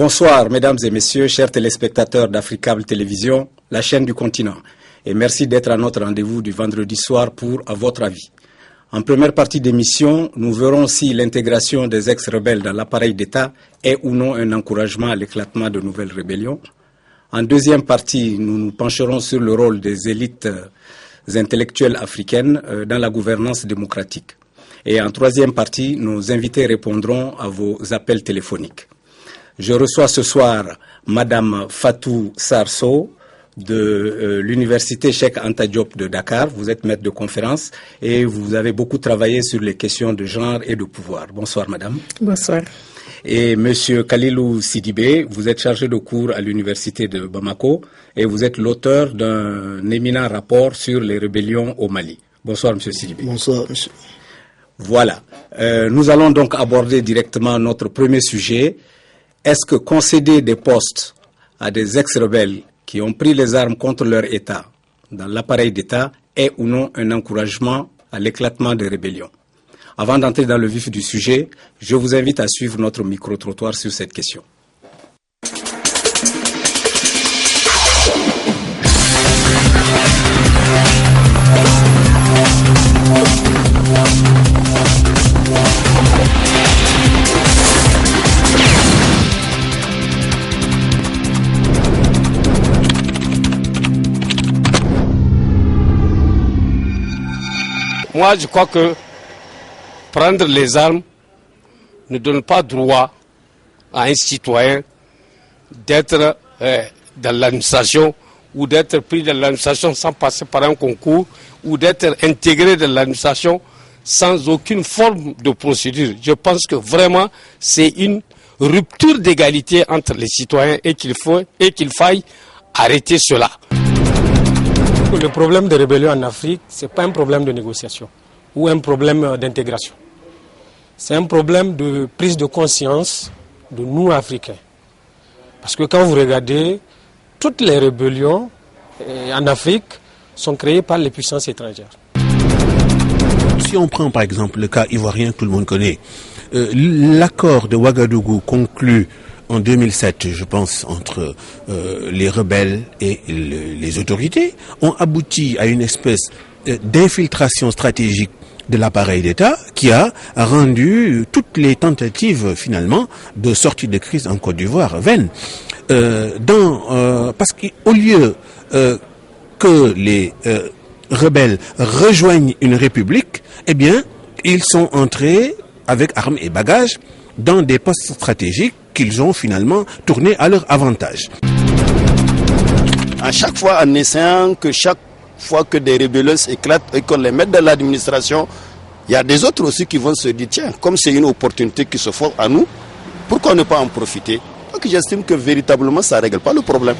Bonsoir, mesdames et messieurs, chers téléspectateurs d'Africable Télévision, la chaîne du continent. Et merci d'être à notre rendez-vous du vendredi soir pour À votre avis. En première partie d'émission, nous verrons si l'intégration des ex-rebelles dans l'appareil d'État est ou non un encouragement à l'éclatement de nouvelles rébellions. En deuxième partie, nous nous pencherons sur le rôle des élites intellectuelles africaines dans la gouvernance démocratique. Et en troisième partie, nos invités répondront à vos appels téléphoniques. Je reçois ce soir Madame Fatou Sarso de l'Université Cheikh Anta Diop de Dakar. Vous êtes maître de conférence et vous avez beaucoup travaillé sur les questions de genre et de pouvoir. Bonsoir Madame. Bonsoir. Et Monsieur Khalilou Sidibé, vous êtes chargé de cours à l'Université de Bamako et vous êtes l'auteur d'un éminent rapport sur les rébellions au Mali. Bonsoir Monsieur Sidibé. Bonsoir Monsieur. Voilà. Nous allons donc aborder directement notre premier sujet. Est-ce que concéder des postes à des ex-rebelles qui ont pris les armes contre leur État dans l'appareil d'État est ou non un encouragement à l'éclatement des rébellions? Avant d'entrer dans le vif du sujet, je vous invite à suivre notre micro-trottoir sur cette question. Moi, je crois que prendre les armes ne donne pas droit à un citoyen d'être dans l'administration ou d'être pris dans l'administration sans passer par un concours ou d'être intégré dans l'administration sans aucune forme de procédure. Je pense que vraiment c'est une rupture d'égalité entre les citoyens et qu'il faille arrêter cela. Le problème de rébellion en Afrique, ce n'est pas un problème de négociation ou un problème d'intégration. C'est un problème de prise de conscience de nous, Africains. Parce que quand vous regardez, toutes les rébellions en Afrique sont créées par les puissances étrangères. Si on prend par exemple le cas ivoirien que tout le monde connaît, l'accord de Ouagadougou conclu en 2007, je pense, entre les rebelles et les autorités, ont abouti à une espèce d'infiltration stratégique de l'appareil d'État qui a rendu toutes les tentatives, finalement, de sortie de crise en Côte d'Ivoire vaines. Parce qu'au lieu que les rebelles rejoignent une république, eh bien, ils sont entrés avec armes et bagages dans des postes stratégiques qu'ils ont finalement tourné à leur avantage. À chaque fois, en essayant que chaque fois que des rébellions éclatent et qu'on les mette dans l'administration, il y a des autres aussi qui vont se dire, tiens, comme c'est une opportunité qui se forme à nous, pourquoi ne pas en profiter? Donc j'estime que véritablement ça ne règle pas le problème.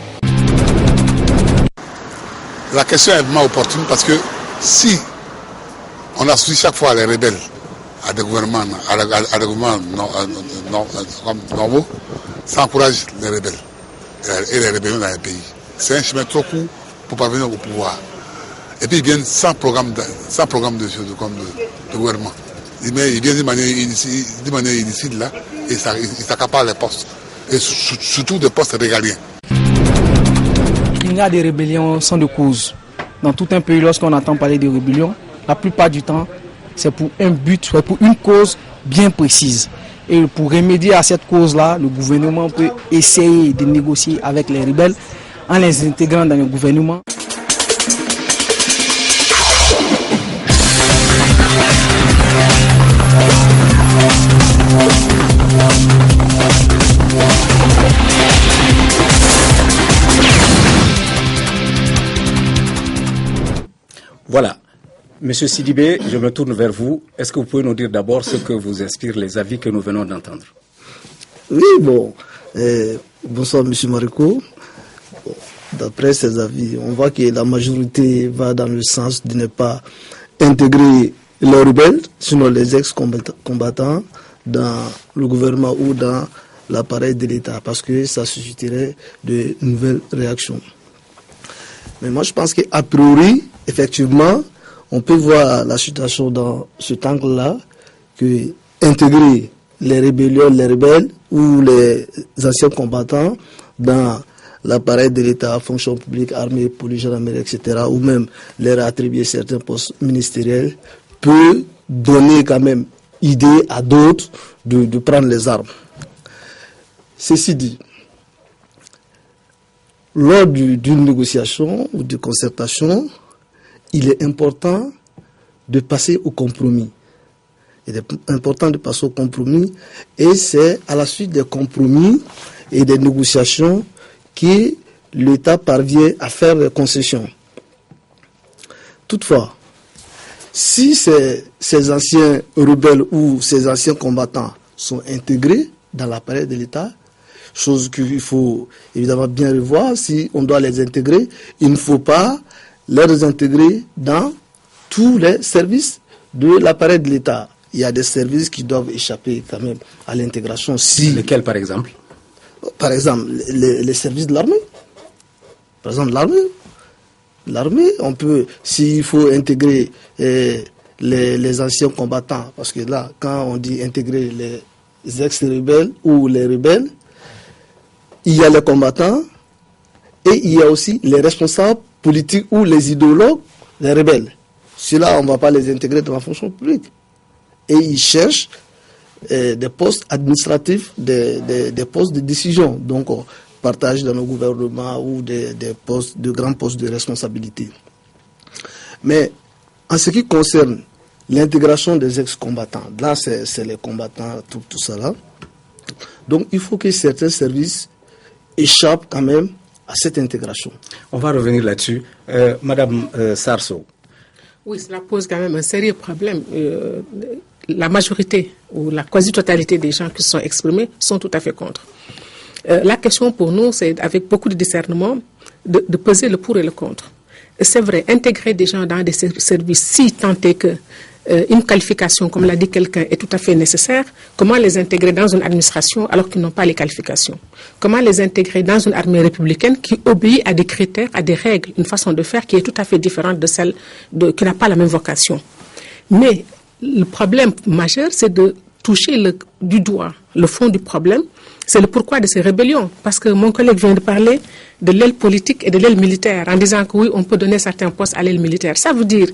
La question est vraiment opportune parce que si on associe chaque fois les rebelles à des gouvernements, normaux, ça encourage les rebelles et les rébellions dans les pays. C'est un chemin trop court pour parvenir au pouvoir. Et puis ils viennent sans programme de gouvernement. Ils viennent d'une manière illicite là et ils s'accaparent les postes. Et surtout des postes régaliens. Il y a des rébellions sans de cause. Dans tout un pays, lorsqu'on entend parler de rébellion, la plupart du temps, c'est pour un but, c'est pour une cause bien précise. Et pour remédier à cette cause-là, le gouvernement peut essayer de négocier avec les rebelles en les intégrant dans le gouvernement. Voilà. Monsieur Sidibé, je me tourne vers vous. Est-ce que vous pouvez nous dire d'abord ce que vous inspirent les avis que nous venons d'entendre? Oui, bon. Bonsoir, Monsieur Marico. Bon, d'après ces avis, on voit que la majorité va dans le sens de ne pas intégrer les rebelles, sinon les ex-combattants, dans le gouvernement ou dans l'appareil de l'État, parce que ça susciterait de nouvelles réactions. Mais moi, je pense qu'a priori, effectivement, on peut voir la situation dans cet angle-là, que intégrer les rebelles ou les anciens combattants dans l'appareil de l'État, fonction publique, armée, police, gendarmerie, etc., ou même leur attribuer certains postes ministériels, peut donner quand même idée à d'autres de prendre les armes. Ceci dit, lors d'une négociation ou de concertation, il est important de passer au compromis. Il est important de passer au compromis et c'est à la suite des compromis et des négociations que l'État parvient à faire des concessions. Toutefois, si ces anciens rebelles ou ces anciens combattants sont intégrés dans l'appareil de l'État, chose qu'il faut évidemment bien revoir, si on doit les intégrer, il ne faut pas les intégrer dans tous les services de l'appareil de l'État. Il y a des services qui doivent échapper quand même à l'intégration. Lesquels par exemple? Par exemple, les services de l'armée. Par exemple, l'armée, on peut, s'il faut intégrer les anciens combattants, parce que là, quand on dit intégrer les ex-rebelles ou les rebelles, il y a les combattants et il y a aussi les responsables politiques ou les idéologues, les rebelles. Ceux-là, on ne va pas les intégrer dans la fonction publique. Et ils cherchent des postes administratifs, des postes de décision, donc partagés dans nos gouvernements ou des postes, de grands postes de responsabilité. Mais en ce qui concerne l'intégration des ex-combattants, là c'est les combattants, tout ça là. Donc il faut que certains services échappent quand même à cette intégration. On va revenir là-dessus. Madame Sarso. Oui, cela pose quand même un sérieux problème. La majorité ou la quasi-totalité des gens qui se sont exprimés sont tout à fait contre. La question pour nous, c'est avec beaucoup de discernement de peser le pour et le contre. C'est vrai, intégrer des gens dans des services, si tant est que une qualification, comme l'a dit quelqu'un, est tout à fait nécessaire, comment les intégrer dans une administration alors qu'ils n'ont pas les qualifications? Comment les intégrer dans une armée républicaine qui obéit à des critères, à des règles, une façon de faire qui est tout à fait différente de celle qui n'a pas la même vocation? Mais le problème majeur, c'est de toucher du doigt le fond du problème. C'est le pourquoi de ces rébellions. Parce que mon collègue vient de parler de l'aile politique et de l'aile militaire en disant que oui, on peut donner certains postes à l'aile militaire. Ça veut dire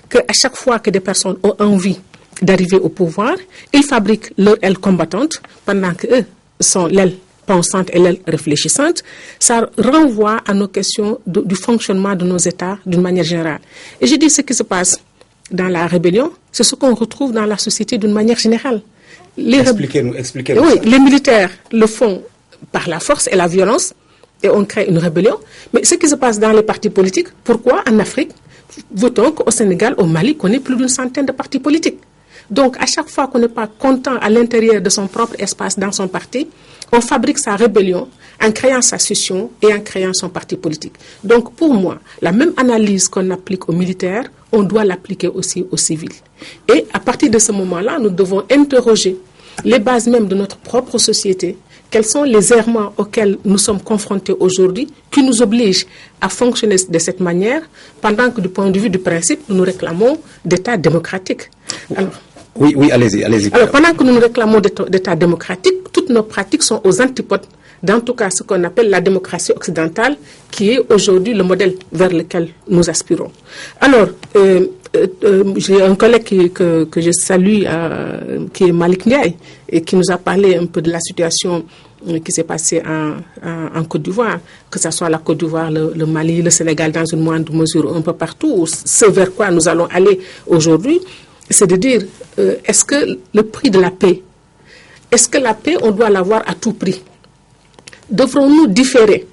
qu'à chaque fois que des personnes ont envie d'arriver au pouvoir, ils fabriquent leur aile combattante pendant qu'eux sont l'aile pensante et l'aile réfléchissante. Ça renvoie à nos questions du fonctionnement de nos États d'une manière générale. Et je dis ce qui se passe dans la rébellion, c'est ce qu'on retrouve dans la société d'une manière générale. Expliquez-nous. Oui, les militaires le font par la force et la violence et on crée une rébellion. Mais ce qui se passe dans les partis politiques, pourquoi en Afrique, votons qu'au Sénégal, au Mali, qu'on ait plus d'une centaine de partis politiques? Donc, à chaque fois qu'on n'est pas content à l'intérieur de son propre espace dans son parti, on fabrique sa rébellion en créant sa scission et en créant son parti politique. Donc, pour moi, la même analyse qu'on applique aux militaires, on doit l'appliquer aussi aux civils. Et à partir de ce moment-là, nous devons interroger les bases même de notre propre société. Quels sont les errements auxquels nous sommes confrontés aujourd'hui qui nous obligent à fonctionner de cette manière pendant que du point de vue du principe, nous nous réclamons d'État démocratique. Alors, oui, allez-y. Alors, pendant que nous nous réclamons d'État démocratique, toutes nos pratiques sont aux antipodes dans tout cas ce qu'on appelle la démocratie occidentale, qui est aujourd'hui le modèle vers lequel nous aspirons. Alors, j'ai un collègue que je salue, qui est Malik Ndiaye, et qui nous a parlé un peu de la situation qui s'est passée en Côte d'Ivoire, que ce soit la Côte d'Ivoire, le Mali, le Sénégal, dans une moindre mesure, un peu partout. Ce vers quoi nous allons aller aujourd'hui, c'est de dire, est-ce que le prix de la paix, est-ce que la paix, on doit l'avoir à tout prix? Devrons-nous différer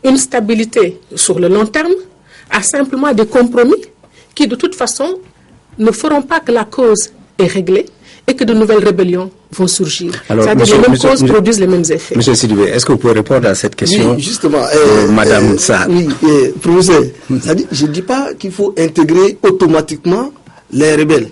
une stabilité sur le long terme à simplement des compromis qui, de toute façon, ne feront pas que la cause est réglée et que de nouvelles rébellions vont surgir? C'est-à-dire les mêmes causes produisent les mêmes effets. Monsieur Sidibé, est-ce que vous pouvez répondre à cette question? Oui, justement. Madame Sarr. Oui, professeur, je ne dis pas qu'il faut intégrer automatiquement les rebelles.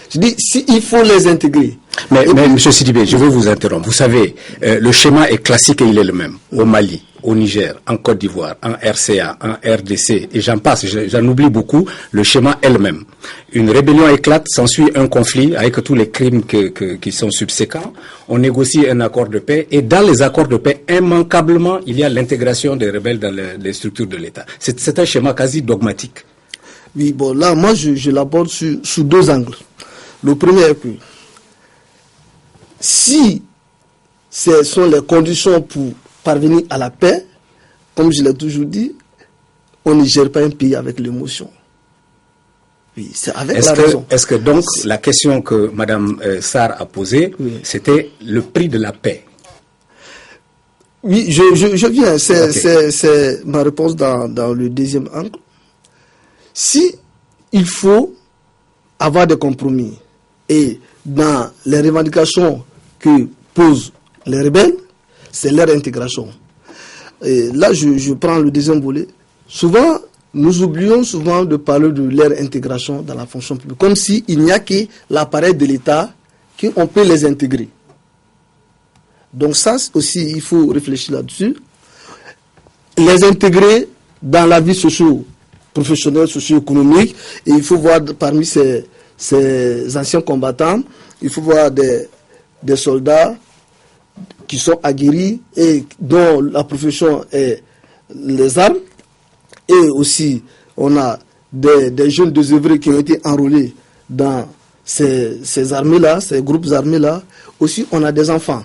Je dis, il faut les intégrer. Mais M. Sidibé, je veux vous interrompre. Vous savez, le schéma est classique et il est le même. Au Mali, au Niger, en Côte d'Ivoire, en RCA, en RDC, et j'en passe, j'en oublie beaucoup, le schéma est le même. Une rébellion éclate, s'ensuit un conflit avec tous les crimes qui sont subséquents. On négocie un accord de paix et dans les accords de paix, immanquablement, il y a l'intégration des rebelles dans les structures de l'État. C'est un schéma quasi dogmatique. Oui, bon, là, moi, je l'aborde sous deux angles. Le premier est que si ce sont les conditions pour parvenir à la paix, comme je l'ai toujours dit, on ne gère pas un pays avec l'émotion. Oui, c'est avec la raison. Est-ce que donc la question que Mme Sarr a posée, c'était le prix de la paix? Oui, je viens. C'est ma réponse dans le deuxième angle. Si il faut avoir des compromis et dans les revendications que posent les rebelles, c'est leur intégration. Et là, je prends le deuxième volet. Souvent, nous oublions souvent de parler de leur intégration dans la fonction publique, comme s'il n'y a que l'appareil de l'État qu'on peut les intégrer. Donc ça aussi, il faut réfléchir là-dessus. Les intégrer dans la vie socio-professionnelle, socio-économique. Et il faut voir parmi ces anciens combattants, il faut voir des soldats qui sont aguerris et dont la profession est les armes. Et aussi, on a des jeunes désœuvrés qui ont été enrôlés dans ces armées-là, ces groupes armés-là. Aussi, on a des enfants.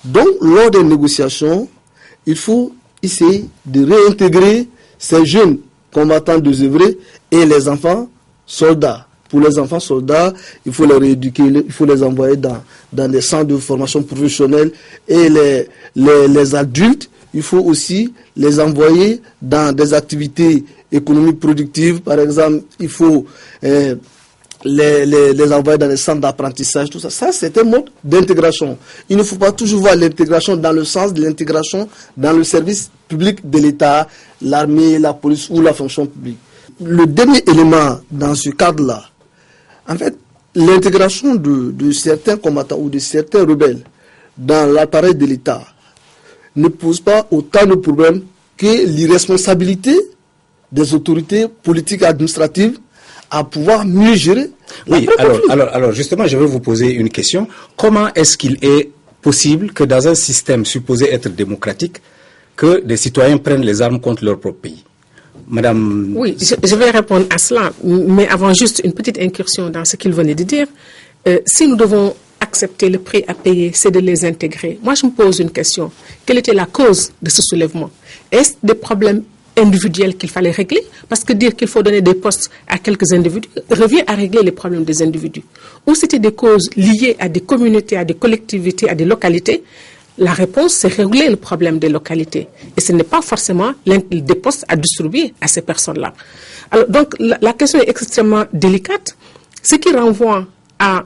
Donc, lors des négociations, il faut essayer de réintégrer ces jeunes combattants désœuvrés et les enfants soldats. Pour les enfants soldats, il faut les rééduquer, il faut les envoyer dans des centres de formation professionnelle. Et les adultes, il faut aussi les envoyer dans des activités économiques productives. Par exemple, il faut les envoyer dans des centres d'apprentissage, tout ça. Ça, c'est un mode d'intégration. Il ne faut pas toujours voir l'intégration dans le sens de l'intégration dans le service public de l'État, l'armée, la police ou la fonction publique. Le dernier élément dans ce cadre-là, en fait, l'intégration de certains combattants ou de certains rebelles dans l'appareil de l'État ne pose pas autant de problèmes que l'irresponsabilité des autorités politiques et administratives à pouvoir mieux gérer. Oui, alors justement, je vais vous poser une question. Comment est-ce qu'il est possible que dans un système supposé être démocratique, que des citoyens prennent les armes contre leur propre pays? Madame... Oui, je vais répondre à cela, mais avant juste une petite incursion dans ce qu'il venait de dire. Si nous devons accepter le prix à payer, c'est de les intégrer. Moi, je me pose une question. Quelle était la cause de ce soulèvement? Est-ce des problèmes individuels qu'il fallait régler? Parce que dire qu'il faut donner des postes à quelques individus revient à régler les problèmes des individus. Ou c'était des causes liées à des communautés, à des collectivités, à des localités? La réponse, c'est régler le problème des localités. Et ce n'est pas forcément des postes à distribuer à ces personnes-là. Alors, donc, la question est extrêmement délicate. Ce qui renvoie à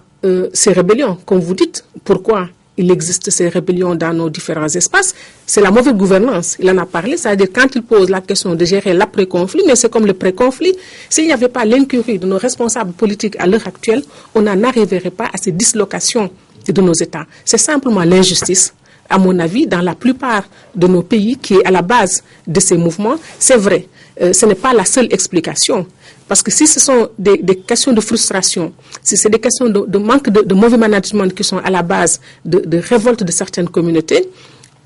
ces rébellions, comme vous dites, pourquoi il existe ces rébellions dans nos différents espaces, c'est la mauvaise gouvernance. Il en a parlé, c'est-à-dire quand il pose la question de gérer l'après-conflit, mais c'est comme le pré-conflit. S'il n'y avait pas l'incurie de nos responsables politiques à l'heure actuelle, on n'en arriverait pas à ces dislocations de nos États. C'est simplement l'injustice, à mon avis, dans la plupart de nos pays qui est à la base de ces mouvements. C'est vrai, ce n'est pas la seule explication. Parce que si ce sont des questions de frustration, si c'est des questions de manque de mauvais management qui sont à la base de révolte de certaines communautés,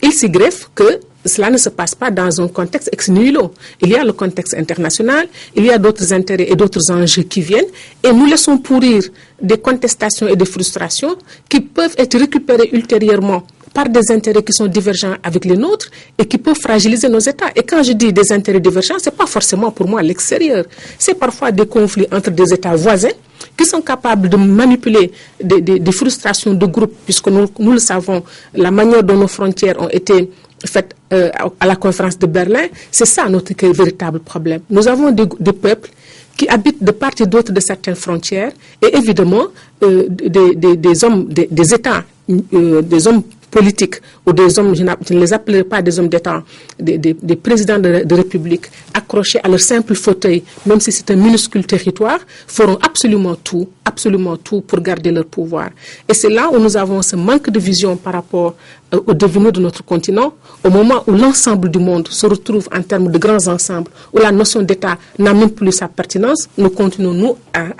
il s'y greffe que cela ne se passe pas dans un contexte ex nihilo. Il y a le contexte international, il y a d'autres intérêts et d'autres enjeux qui viennent, et nous laissons pourrir des contestations et des frustrations qui peuvent être récupérées ultérieurement par des intérêts qui sont divergents avec les nôtres et qui peuvent fragiliser nos États. Et quand je dis des intérêts divergents, ce n'est pas forcément pour moi l'extérieur. C'est parfois des conflits entre des États voisins qui sont capables de manipuler des frustrations de groupes, puisque nous le savons, la manière dont nos frontières ont été faites à la conférence de Berlin, c'est ça notre véritable problème. Nous avons des peuples qui habitent de part et d'autre de certaines frontières et évidemment des hommes, des États, des hommes politiques ou des hommes, je ne les appellerai pas des hommes d'État, des présidents de République accrochés à leur simple fauteuil, même si c'est un minuscule territoire, feront absolument tout pour garder leur pouvoir. Et c'est là où nous avons ce manque de vision par rapport au devenir de notre continent, au moment où l'ensemble du monde se retrouve en termes de grands ensembles, où la notion d'État n'a même plus sa pertinence. Nous continuons, nous,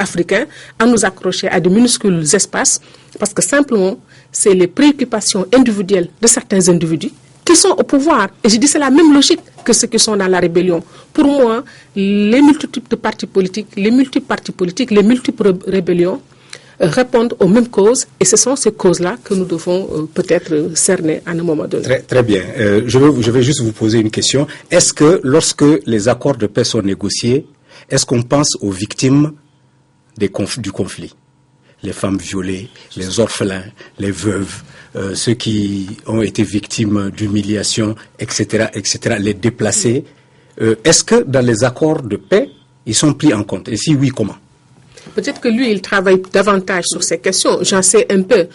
Africains, à nous accrocher à de minuscules espaces, parce que simplement, c'est les préoccupations individuelles de certains individus qui sont au pouvoir. Et je dis c'est la même logique que ceux qui sont dans la rébellion. Pour moi, les multiples partis politiques, les multiples rébellions répondent aux mêmes causes, et ce sont ces causes-là que nous devons peut-être cerner à un moment donné. Très bien. Je vais juste vous poser une question. Est-ce que lorsque les accords de paix sont négociés, est-ce qu'on pense aux victimes du conflit? Les femmes violées, les orphelins, les veuves, ceux qui ont été victimes d'humiliation, etc., les déplacés. Est-ce que dans les accords de paix, ils sont pris en compte? Et si oui, comment? Peut-être que lui, il travaille davantage sur ces questions. J'en sais un peu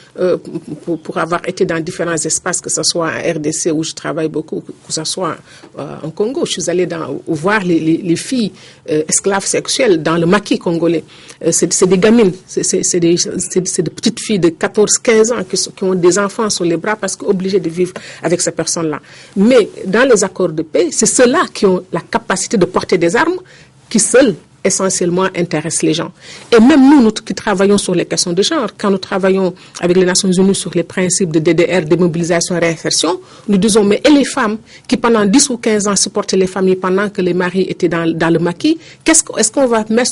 pour avoir été dans différents espaces, que ce soit en RDC où je travaille beaucoup, que ce soit en Congo. Je suis allée voir les filles esclaves sexuelles dans le maquis congolais. C'est des gamines, c'est des petites filles de 14-15 ans qui ont des enfants sur les bras parce qu'obligées de vivre avec ces personnes-là. Mais dans les accords de paix, c'est ceux-là qui ont la capacité de porter des armes, qui seuls essentiellement intéressent les gens. Et même nous qui travaillons sur les questions de genre, quand nous travaillons avec les Nations Unies sur les principes de DDR, démobilisation et réinsertion, nous disons, mais et les femmes qui pendant 10 ou 15 ans supportaient les familles pendant que les maris étaient dans le maquis, est-ce qu'on va mettre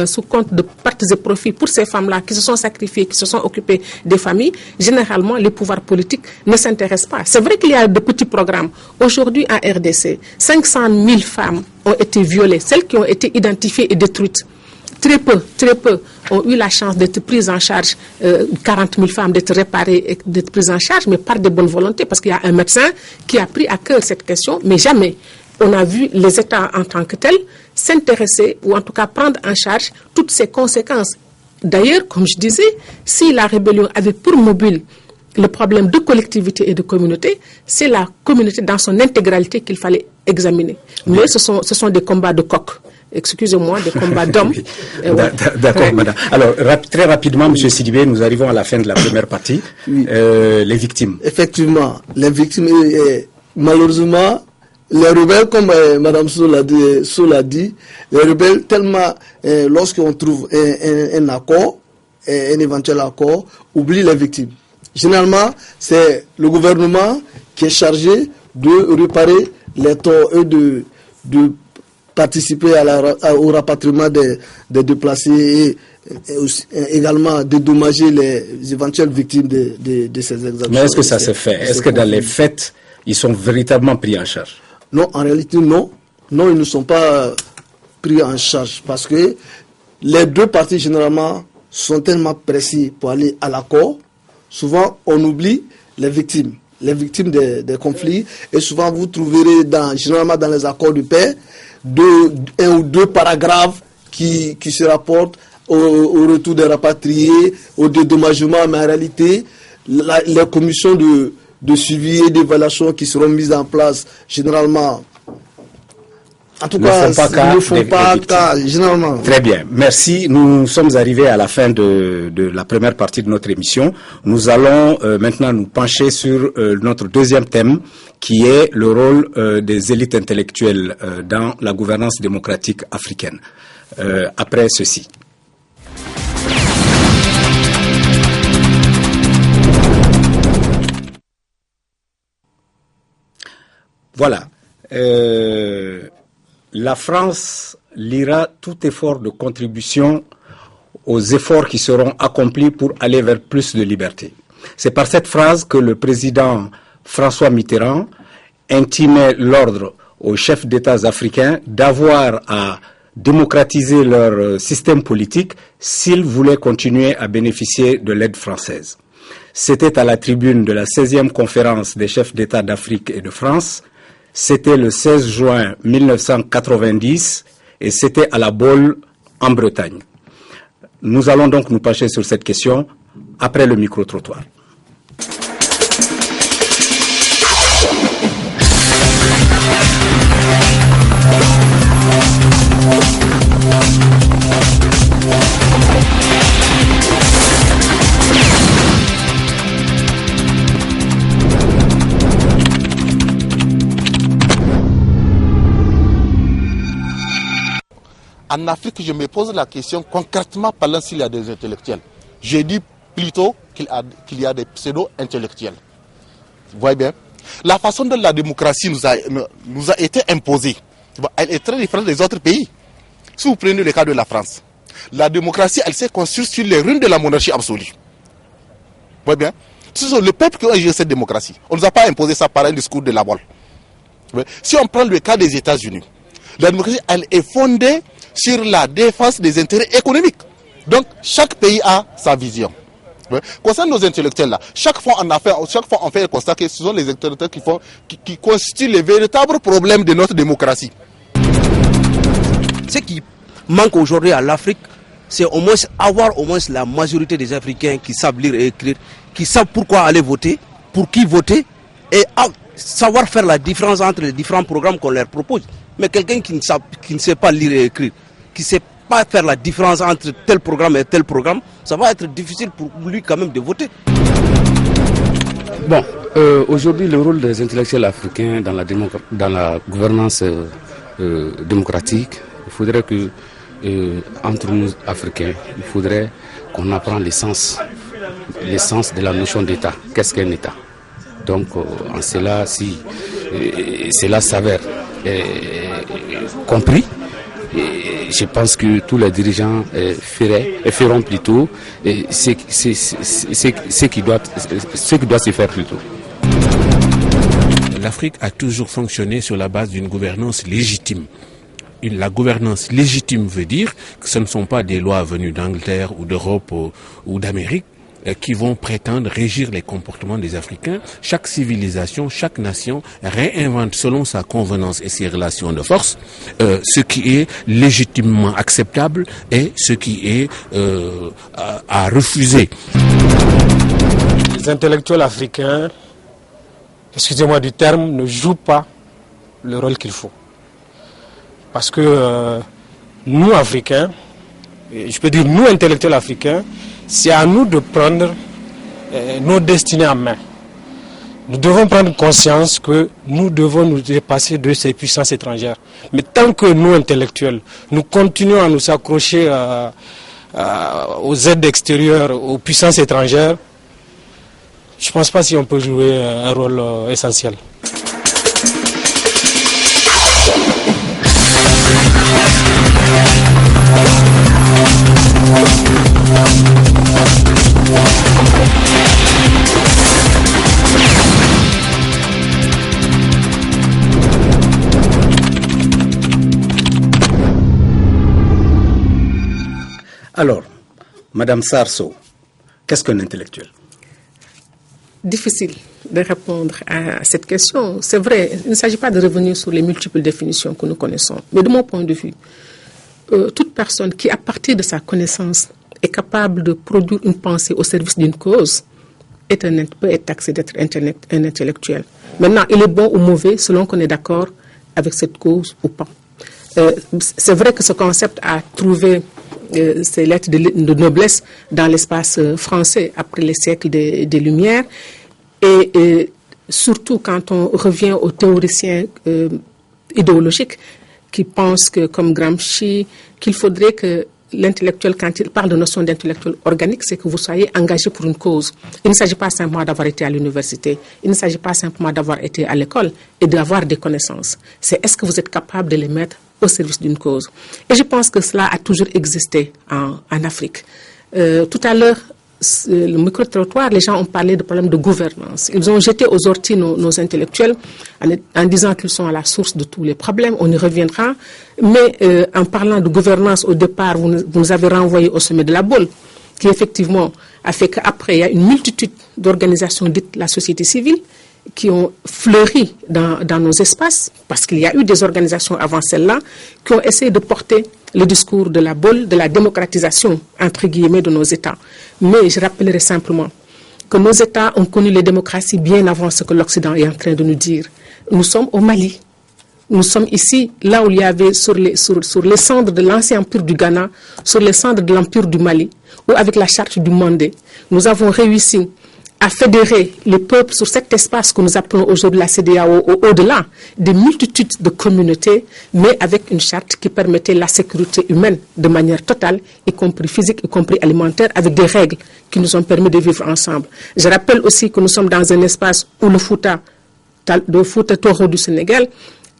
sous compte de pertes et profits pour ces femmes-là qui se sont sacrifiées, qui se sont occupées des familles? Généralement, les pouvoirs politiques ne s'intéressent pas. C'est vrai qu'il y a de petits programmes. Aujourd'hui, en RDC, 500 000 femmes ont été violées, celles qui ont été identifiées et détruites. Très peu ont eu la chance d'être prises en charge, 40 000 femmes d'être réparées et d'être prises en charge, mais par de bonnes volontés, parce qu'il y a un médecin qui a pris à cœur cette question, mais jamais on a vu les États en tant que tels s'intéresser, ou en tout cas prendre en charge toutes ces conséquences. D'ailleurs, comme je disais, si la rébellion avait pour mobile le problème de collectivité et de communauté, c'est la communauté dans son intégralité qu'il fallait examiner. Mais ce sont des combats de coq. Excusez-moi, des combats d'hommes. D'accord, madame. Alors, très rapidement, M. Sidibé, nous arrivons à la fin de la première partie. Oui. Les victimes. Effectivement, les victimes, malheureusement, les rebelles, comme Mme Sow l'a dit, les rebelles, tellement, lorsqu'on trouve un accord, un éventuel accord, oublient les victimes. Généralement, c'est le gouvernement qui est chargé de réparer les torts et de participer au rapatriement des déplacés et aussi, également dédommager les éventuelles victimes de ces exactions. Mais est-ce que ça se fait? Est-ce que dans les faits, ils sont véritablement pris en charge? Non, en réalité, non. Non, ils ne sont pas pris en charge parce que les deux parties, généralement, sont tellement pressés pour aller à l'accord. Souvent, on oublie les victimes des conflits. Et souvent, vous trouverez généralement dans les accords de paix, un ou deux paragraphes qui se rapportent au retour des rapatriés, au dédommagement. Mais en réalité, les commissions de suivi et d'évaluation qui seront mises en place, généralement, en tout cas, ils ne font pas cas, généralement. Très bien, merci. Nous sommes arrivés à la fin de la première partie de notre émission. Nous allons maintenant nous pencher sur notre deuxième thème, qui est le rôle des élites intellectuelles dans la gouvernance démocratique africaine. Après ceci. Voilà. La France liera tout effort de contribution aux efforts qui seront accomplis pour aller vers plus de liberté. C'est par cette phrase que le président François Mitterrand intimait l'ordre aux chefs d'État africains d'avoir à démocratiser leur système politique s'ils voulaient continuer à bénéficier de l'aide française. C'était à la tribune de la 16e conférence des chefs d'État d'Afrique et de France. C'était le 16 juin 1990 et c'était à La Baule, en Bretagne. Nous allons donc nous pencher sur cette question après le micro-trottoir. En Afrique, je me pose la question, concrètement parlant, s'il y a des intellectuels. Je dis plutôt qu'il y a des pseudo-intellectuels. Vous voyez bien? La façon dont la démocratie nous a été imposée, elle est très différente des autres pays. Si vous prenez le cas de la France, la démocratie, elle s'est construite sur les ruines de la monarchie absolue. Vous voyez bien? Ce sont le peuple qui a géré cette démocratie. On ne nous a pas imposé ça par un discours de la bolle. Si on prend le cas des États-Unis, la démocratie, elle est fondée sur la défense des intérêts économiques. Donc, chaque pays a sa vision. Concernant nos intellectuels là, chaque fois on fait le constat que ce sont les intellectuels qui constituent les véritables problèmes de notre démocratie. Ce qui manque aujourd'hui à l'Afrique, c'est au moins avoir au moins la majorité des Africains qui savent lire et écrire, qui savent pourquoi aller voter, pour qui voter, et savoir faire la différence entre les différents programmes qu'on leur propose. Mais quelqu'un qui ne sait pas lire et écrire, qui ne sait pas faire la différence entre tel programme et tel programme, ça va être difficile pour lui quand même de voter. Bon, aujourd'hui le rôle des intellectuels africains dans la gouvernance démocratique, il faudrait que entre nous Africains, il faudrait qu'on apprenne l'essence de la notion d'État. Qu'est-ce qu'un État? Donc en cela, si cela s'avère compris, je pense que tous les dirigeants feront plutôt ce qui doit se faire plutôt. L'Afrique a toujours fonctionné sur la base d'une gouvernance légitime. La gouvernance légitime veut dire que ce ne sont pas des lois venues d'Angleterre ou d'Europe ou d'Amérique qui vont prétendre régir les comportements des Africains. Chaque civilisation, chaque nation réinvente selon sa convenance et ses relations de force ce qui est légitimement acceptable et ce qui est à refuser. Les intellectuels africains, excusez-moi du terme, ne jouent pas le rôle qu'il faut. Parce que nous, Africains, je peux dire nous, intellectuels africains, c'est à nous de prendre nos destinées en main. Nous devons prendre conscience que nous devons nous dépasser de ces puissances étrangères. Mais tant que nous, intellectuels, nous continuons à nous accrocher aux aides extérieures, aux puissances étrangères, je ne pense pas si on peut jouer un rôle essentiel. Alors, Madame Sarso, qu'est-ce qu'un intellectuel? Difficile de répondre à cette question. C'est vrai, il ne s'agit pas de revenir sur les multiples définitions que nous connaissons. Mais de mon point de vue, toute personne qui, à partir de sa connaissance, est capable de produire une pensée au service d'une cause peut être taxé d'être un intellectuel. Maintenant, il est bon ou mauvais selon qu'on est d'accord avec cette cause ou pas. C'est vrai que ce concept a trouvé ses lettres de noblesse dans l'espace français après les siècles des Lumières et surtout quand on revient aux théoriciens idéologiques qui pensent que, comme Gramsci, qu'il faudrait que l'intellectuel, quand il parle de notion d'intellectuel organique, c'est que vous soyez engagé pour une cause. Il ne s'agit pas simplement d'avoir été à l'université, il ne s'agit pas simplement d'avoir été à l'école et d'avoir des connaissances. C'est est-ce que vous êtes capable de les mettre au service d'une cause. Et je pense que cela a toujours existé en Afrique. Tout à l'heure, le micro-trottoir, les gens ont parlé de problèmes de gouvernance. Ils ont jeté aux orties nos intellectuels en disant qu'ils sont à la source de tous les problèmes. On y reviendra. Mais en parlant de gouvernance, au départ, vous nous avez renvoyé au sommet de la boule, qui effectivement a fait qu'après, il y a une multitude d'organisations dites la société civile qui ont fleuri dans nos espaces, parce qu'il y a eu des organisations avant celle-là qui ont essayé de porter le discours de la boule, de la démocratisation, entre guillemets, de nos États. Mais je rappellerai simplement que nos États ont connu les démocraties bien avant ce que l'Occident est en train de nous dire. Nous sommes au Mali. Nous sommes ici, là où il y avait sur les cendres de l'ancien empire du Ghana, sur les cendres de l'empire du Mali, ou avec la charte du Mandé, nous avons réussi à fédérer les peuples sur cet espace que nous appelons aujourd'hui la CEDEAO, au-delà des multitudes de communautés, mais avec une charte qui permettait la sécurité humaine de manière totale, y compris physique, y compris alimentaire, avec des règles qui nous ont permis de vivre ensemble. Je rappelle aussi que nous sommes dans un espace où le Fouta Toro du Sénégal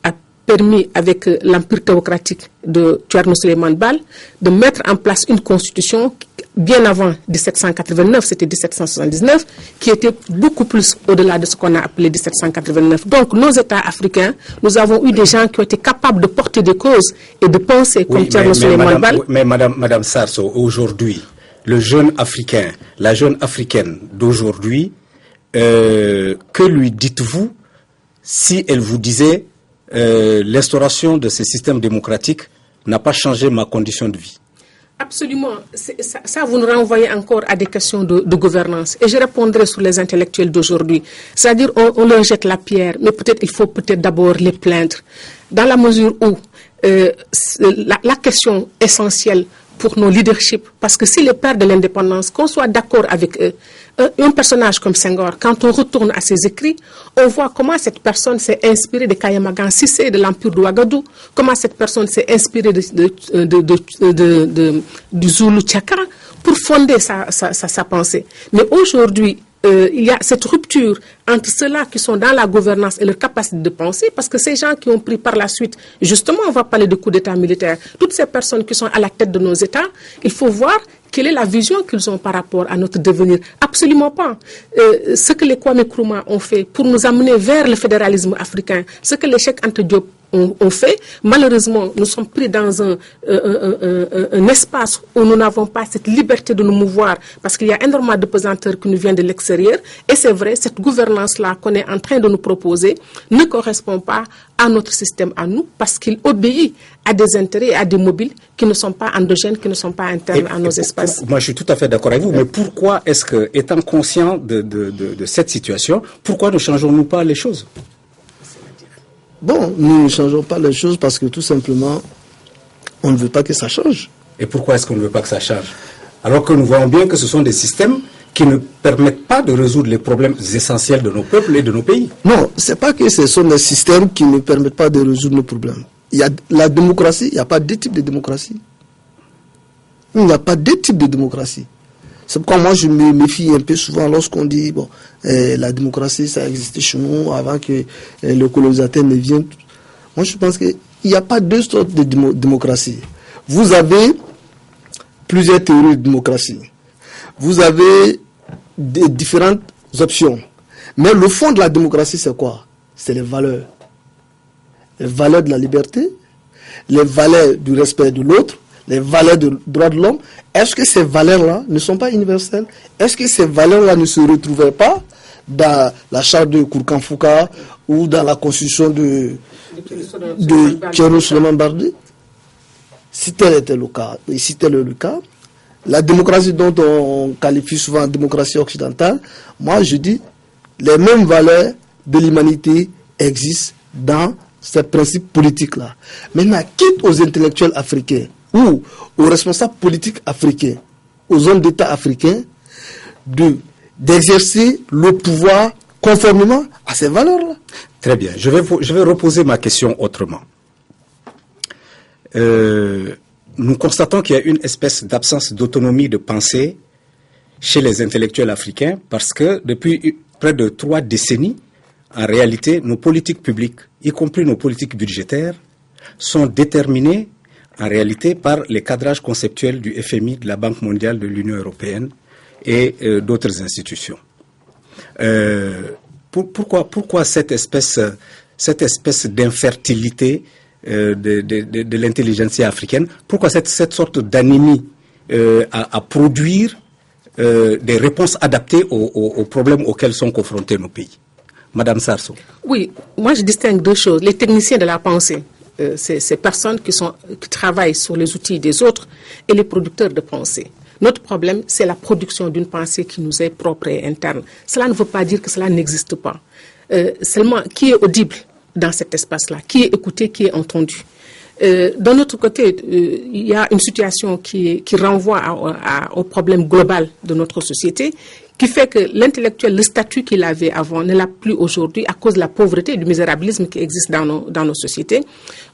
a permis, avec l'empire théocratique de Thierno Souleymane Baal, de mettre en place une constitution bien avant 1789, c'était 1779, qui était beaucoup plus au-delà de ce qu'on a appelé 1789. Donc, nos États africains, nous avons eu des gens qui ont été capables de porter des causes et de penser comme Thierno Souleymane Baal. Mais Madame Sarso, aujourd'hui, le jeune africain, la jeune africaine d'aujourd'hui, que lui dites-vous si elle vous disait l'instauration de ce système démocratique n'a pas changé ma condition de vie? Absolument. Ça, vous nous renvoyez encore à des questions de gouvernance. Et je répondrai sur les intellectuels d'aujourd'hui. C'est-à-dire, on leur jette la pierre, mais peut-être il faut d'abord les plaindre. Dans la mesure où la question essentielle pour nos leaderships, parce que si les pères de l'indépendance, qu'on soit d'accord avec eux, un personnage comme Senghor, quand on retourne à ses écrits, on voit comment cette personne s'est inspirée de Kayamagan Sissé, de l'empire de Ouagadougou, comment cette personne s'est inspirée du Zulu Tchaka pour fonder sa pensée. Mais aujourd'hui, il y a cette rupture entre ceux-là qui sont dans la gouvernance et leur capacité de penser, parce que ces gens qui ont pris par la suite, justement, on va parler de coup d'État militaire, toutes ces personnes qui sont à la tête de nos États, il faut voir quelle est la vision qu'ils ont par rapport à notre devenir. Absolument pas. Ce que les Kwame Nkrumah ont fait pour nous amener vers le fédéralisme africain, ce que les Cheikh Anta Diop ont fait, malheureusement, nous sommes pris dans un espace où nous n'avons pas cette liberté de nous mouvoir, parce qu'il y a énormément de pesanteurs qui nous viennent de l'extérieur. Et c'est vrai, cette gouvernance-là qu'on est en train de nous proposer ne correspond pas à notre système, à nous, parce qu'il obéit à des intérêts et à des mobiles qui ne sont pas endogènes, qui ne sont pas internes à nos espaces. Moi, je suis tout à fait d'accord avec vous, mais pourquoi est-ce que, étant conscient de cette situation, pourquoi ne changeons-nous pas les choses? Bon, nous ne changeons pas les choses parce que tout simplement, on ne veut pas que ça change. Et pourquoi est-ce qu'on ne veut pas que ça change? Alors que nous voyons bien que ce sont des systèmes qui ne permettent pas de résoudre les problèmes essentiels de nos peuples et de nos pays. Non, ce n'est pas que ce sont des systèmes qui ne permettent pas de résoudre nos problèmes. Il y a la démocratie, il n'y a pas deux types de démocratie. Il n'y a pas deux types de démocratie. C'est pourquoi moi je me méfie un peu souvent lorsqu'on dit bon, la démocratie ça existait chez nous avant que le colonisateur ne vienne. Moi je pense qu'il n'y a pas deux sortes de démocratie. Vous avez plusieurs théories de démocratie. Vous avez des différentes options. Mais le fond de la démocratie c'est quoi? C'est les valeurs. Les valeurs de la liberté, les valeurs du respect de l'autre, les valeurs du droit de l'homme. Est-ce que ces valeurs-là ne sont pas universelles? Est-ce que ces valeurs-là ne se retrouvaient pas dans la charte de Kourkan Fouka ou dans la constitution de Thierno Souleymane Baal? Si tel était le cas, et si tel est le cas, la démocratie dont on qualifie souvent démocratie occidentale, moi je dis, les mêmes valeurs de l'humanité existent dans ces principes politiques-là. Maintenant, quitte aux intellectuels africains ou aux responsables politiques africains, aux hommes d'État africains, d'exercer le pouvoir conformément à ces valeurs-là. Très bien. Je vais reposer ma question autrement. Nous constatons qu'il y a une espèce d'absence d'autonomie de pensée chez les intellectuels africains parce que depuis près de 3 décennies, en réalité, nos politiques publiques, y compris nos politiques budgétaires, sont déterminées en réalité par les cadrages conceptuels du FMI, de la Banque mondiale, de l'Union européenne et d'autres institutions. Pourquoi cette espèce d'infertilité de l'intelligentsia africaine? Pourquoi cette sorte d'anémie à produire des réponses adaptées aux problèmes auxquels sont confrontés nos pays? Madame Sarso. Oui, moi je distingue deux choses. Les techniciens de la pensée, ces personnes qui travaillent sur les outils des autres, et les producteurs de pensée. Notre problème, c'est la production d'une pensée qui nous est propre et interne. Cela ne veut pas dire que cela n'existe pas. Seulement, qui est audible dans cet espace-là? Qui est écouté, qui est entendu? D'un autre côté, il y a une situation qui renvoie au problème global de notre société, qui fait que l'intellectuel, le statut qu'il avait avant, ne l'a plus aujourd'hui à cause de la pauvreté et du misérabilisme qui existe dans nos sociétés.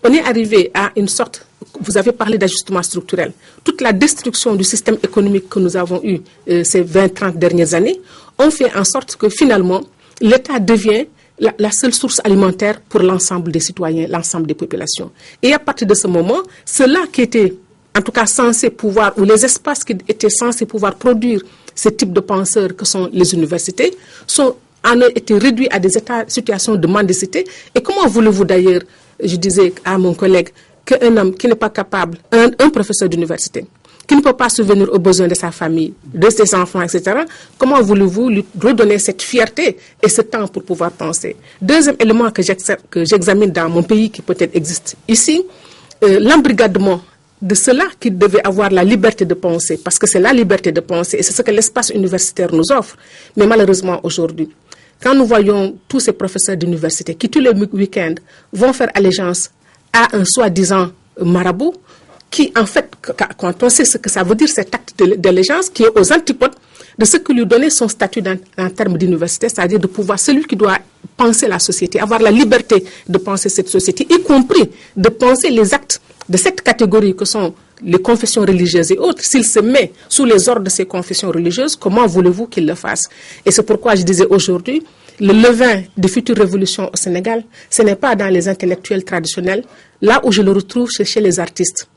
On est arrivé à une sorte, vous avez parlé d'ajustement structurel, toute la destruction du système économique que nous avons eu ces 20-30 dernières années ont fait en sorte que finalement, l'État devient la seule source alimentaire pour l'ensemble des citoyens, l'ensemble des populations. Et à partir de ce moment, ceux-là qui étaient en tout cas censés pouvoir, ou les espaces qui étaient censés pouvoir produire ce type de penseurs que sont les universités, en ont été réduits à des situations de mendicité. Et comment voulez-vous d'ailleurs, je disais à mon collègue, qu'un homme qui n'est pas capable, un professeur d'université, qui ne peut pas subvenir aux besoins de sa famille, de ses enfants, etc., comment voulez-vous lui redonner cette fierté et ce temps pour pouvoir penser? Deuxième élément que j'examine dans mon pays, qui peut-être existe ici, l'embrigadement de ceux-là qui devaient avoir la liberté de penser, parce que c'est la liberté de penser et c'est ce que l'espace universitaire nous offre. Mais malheureusement, aujourd'hui, quand nous voyons tous ces professeurs d'université qui, tous les week-ends, vont faire allégeance à un soi-disant marabout, qui, en fait, quand on sait ce que ça veut dire, cet acte d'allégeance, qui est aux antipodes de ce que lui donnait son statut en termes d'université, c'est-à-dire de pouvoir, celui qui doit penser la société, avoir la liberté de penser cette société, y compris de penser les actes de cette catégorie que sont les confessions religieuses et autres. S'il se met sous les ordres de ces confessions religieuses, comment voulez-vous qu'il le fasse? Et c'est pourquoi je disais aujourd'hui, le levain des futures révolutions au Sénégal, ce n'est pas dans les intellectuels traditionnels, là où je le retrouve, c'est chez les artistes.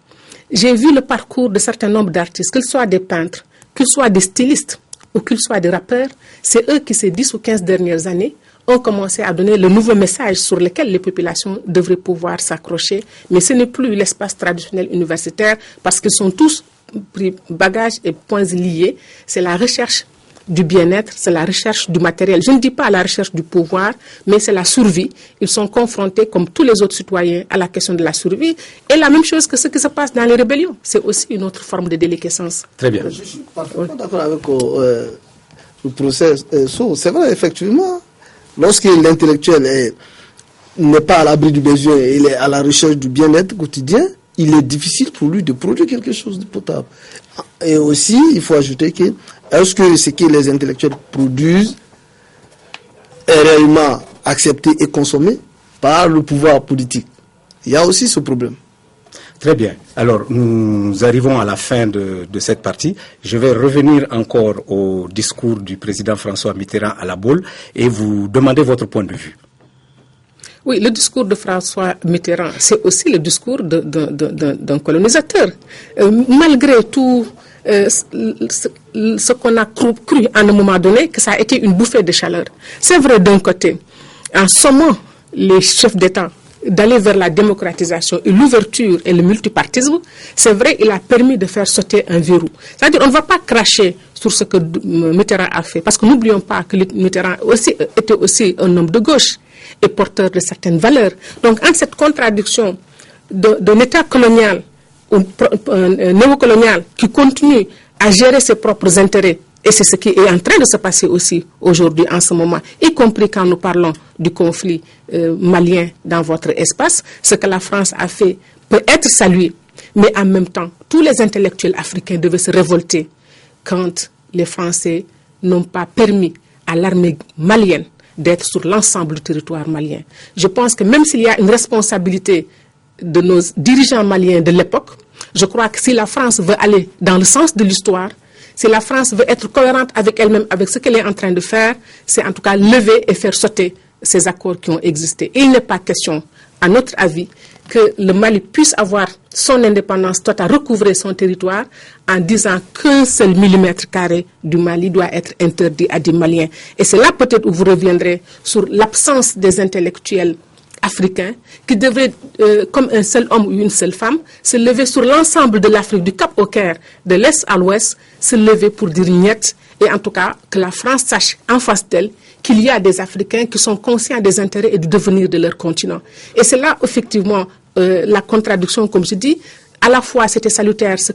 J'ai vu le parcours de certains nombres d'artistes, qu'ils soient des peintres, qu'ils soient des stylistes ou qu'ils soient des rappeurs, c'est eux qui, ces 10 ou 15 dernières années, ont commencé à donner le nouveau message sur lequel les populations devraient pouvoir s'accrocher. Mais ce n'est plus l'espace traditionnel universitaire parce qu'ils sont tous pris bagages et points liés. C'est la recherche du bien-être, c'est la recherche du matériel. Je ne dis pas la recherche du pouvoir, mais c'est la survie. Ils sont confrontés, comme tous les autres citoyens, à la question de la survie. Et la même chose que ce qui se passe dans les rébellions. C'est aussi une autre forme de déliquescence. Très bien. Je suis parfaitement d'accord avec le procès. C'est vrai, effectivement. Lorsque l'intellectuel n'est pas à l'abri du besoin, il est à la recherche du bien-être quotidien, il est difficile pour lui de produire quelque chose de potable. Et aussi, il faut ajouter que, est-ce que ce que les intellectuels produisent est réellement accepté et consommé par le pouvoir politique? Il y a aussi ce problème. Très bien. Alors, nous arrivons à la fin de cette partie. Je vais revenir encore au discours du président François Mitterrand à la Baule et vous demander votre point de vue. Oui, le discours de François Mitterrand, c'est aussi le discours d'un colonisateur. Malgré tout ce qu'on a cru à un moment donné, que ça a été une bouffée de chaleur. C'est vrai d'un côté, en sommant les chefs d'État d'aller vers la démocratisation et l'ouverture et le multipartisme, c'est vrai, il a permis de faire sauter un verrou. C'est-à-dire, on ne va pas cracher sur ce que Mitterrand a fait, parce que n'oublions pas que Mitterrand était aussi un homme de gauche et porteur de certaines valeurs. Donc, entre cette contradiction d'un État colonial ou néocolonial qui continue à gérer ses propres intérêts, et c'est ce qui est en train de se passer aussi aujourd'hui, en ce moment, y compris quand nous parlons du conflit malien dans votre espace. Ce que la France a fait peut être salué, mais en même temps, tous les intellectuels africains devaient se révolter quand les Français n'ont pas permis à l'armée malienne d'être sur l'ensemble du territoire malien. Je pense que même s'il y a une responsabilité de nos dirigeants maliens de l'époque, je crois que si la France veut aller dans le sens de l'histoire, si la France veut être cohérente avec elle-même, avec ce qu'elle est en train de faire, c'est en tout cas lever et faire sauter ces accords qui ont existé. Et il n'est pas question, à notre avis, que le Mali puisse avoir son indépendance totale, recouvrer son territoire en disant qu'un seul millimètre carré du Mali doit être interdit à des Maliens. Et c'est là peut-être où vous reviendrez sur l'absence des intellectuels africains qui devraient, comme un seul homme ou une seule femme, se lever sur l'ensemble de l'Afrique, du Cap au Caire, de l'Est à l'Ouest, se lever pour dire niet, et en tout cas que la France sache en face d'elle qu'il y a des Africains qui sont conscients des intérêts et du devenir de leur continent. Et c'est là, effectivement, la contradiction, comme je dis, à la fois c'était salutaire ce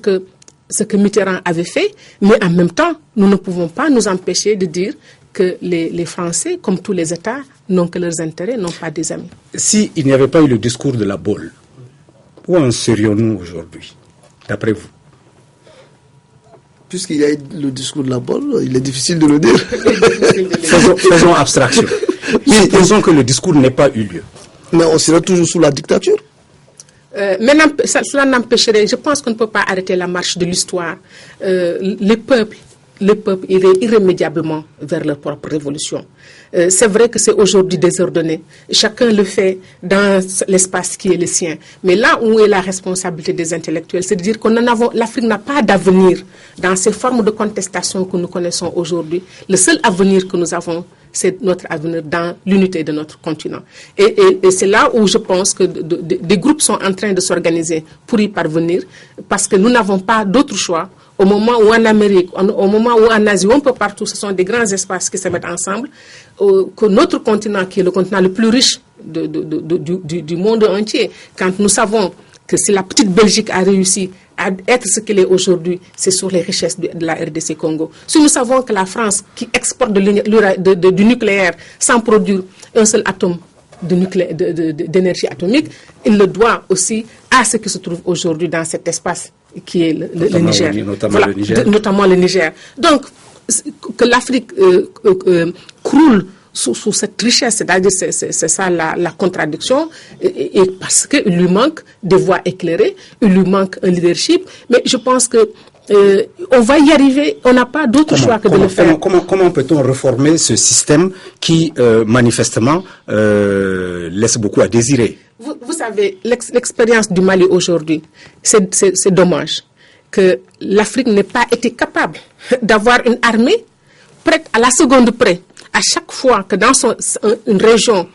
que Mitterrand avait fait, mais en même temps, nous ne pouvons pas nous empêcher de dire que les Français, comme tous les États, n'ont que leurs intérêts, n'ont pas des amis. S'il n'y avait pas eu le discours de la Baule, où en serions-nous aujourd'hui, d'après vous? puisqu'il y a le discours de la bonne, il est difficile de le dire. Faisons abstraction. Supposons que le discours n'ait pas eu lieu. Mais on serait toujours sous la dictature. Mais cela n'empêcherait, je pense qu'on ne peut pas arrêter la marche de l'histoire. Les peuples iraient irrémédiablement vers leur propre révolution. C'est vrai que c'est aujourd'hui désordonné. Chacun le fait dans l'espace qui est le sien. Mais là où est la responsabilité des intellectuels, c'est de dire que l'Afrique n'a pas d'avenir dans ces formes de contestation que nous connaissons aujourd'hui. Le seul avenir que nous avons, c'est notre avenir dans l'unité de notre continent. Et c'est là où je pense que des groupes sont en train de s'organiser pour y parvenir, parce que nous n'avons pas d'autre choix. Au moment où en Amérique, au moment où en Asie, un peu partout, ce sont des grands espaces qui se mettent ensemble, que notre continent, qui est le continent le plus riche du monde entier, quand nous savons que si la petite Belgique a réussi à être ce qu'elle est aujourd'hui, c'est sur les richesses de la RDC Congo. Si nous savons que la France, qui exporte du nucléaire sans produire un seul atome d'énergie atomique, il le doit aussi à ce qui se trouve aujourd'hui dans cet espace qui est le Niger. Notamment le Niger. Donc, que l'Afrique croule sous cette richesse, c'est-à-dire c'est ça la contradiction, et parce qu'il lui manque des voies éclairées, il lui manque un leadership, mais je pense que on va y arriver, on n'a pas d'autre choix que de le faire. Comment peut-on réformer ce système qui, manifestement, laisse beaucoup à désirer? Vous savez, l'expérience du Mali aujourd'hui, c'est dommage que l'Afrique n'ait pas été capable d'avoir une armée prête à la seconde près, à chaque fois que dans une région,